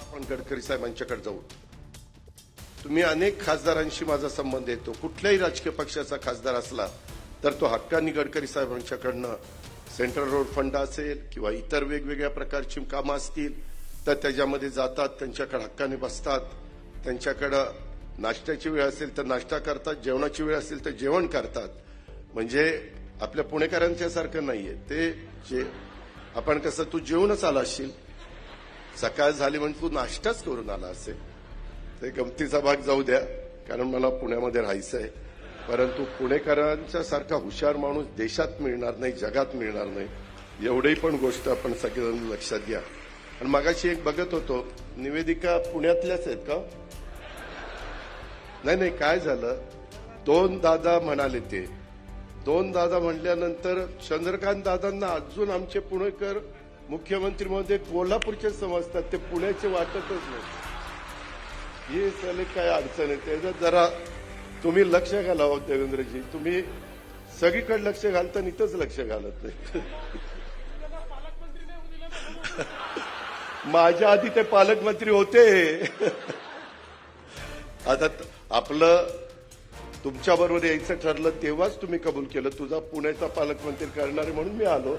आपण गडकरी साहेबांच्याकडे जाऊ. तुम्ही अनेक खासदारांशी माझा संबंध येतो. कुठल्याही राजकीय पक्षाचा खासदार असला तर तो हक्कानी गडकरी साहेबांच्याकडनं सेंट्रल रोड फंड असेल किंवा इतर वेगवेगळ्या प्रकारची कामं असतील तर त्याच्यामध्ये जातात, त्यांच्याकडे हक्काने बसतात, त्यांच्याकडं नाश्त्याची वेळ असेल तर नाश्ता करतात, जेवणाची वेळ असेल तर जेवण करतात. म्हणजे आपल्या पुणेकरांच्या सारखं नाहीये ते. जे आपण कसं तू जेवूनच आला असशील, सकाळ झाली म्हणजे तू नाश्ताच करून आला असेल. ते गमतीचा भाग जाऊ द्या, कारण मला पुण्यामध्ये राहायचं आहे. परंतु पुणेकरांच्या सारखा हुशार माणूस देशात मिळणार नाही, जगात मिळणार नाही. एवढी पण गोष्ट आपण सगळेजण लक्षात घ्या. आणि मगाशी एक बघत होतो, निवेदिका पुण्यातल्याच आहेत का? नाही, काय झालं, दोन दादा म्हणाले. ते दोन दादा म्हणल्यानंतर चंद्रकांत दादांना अजून आमचे पुणेकर मुख्यमंत्री मध्ये कोल्हापूरचे समजतात, ते पुण्याचे वाटतच नाही. हे सगळे काय अडचण आहे, त्याच्यात जरा तुम्ही लक्ष घालावं. देवेंद्रजी, तुम्ही सगळीकडे लक्ष घालता, इथंच लक्ष घालत नाही. माझ्या आधी ते पालकमंत्री होते. आता आपलं तुमच्याबरोबर यायचं ठरलं तेव्हाच तुम्ही कबूल केलं. तुझा पुण्याचा पालकमंत्री करणारे म्हणून मी आलो.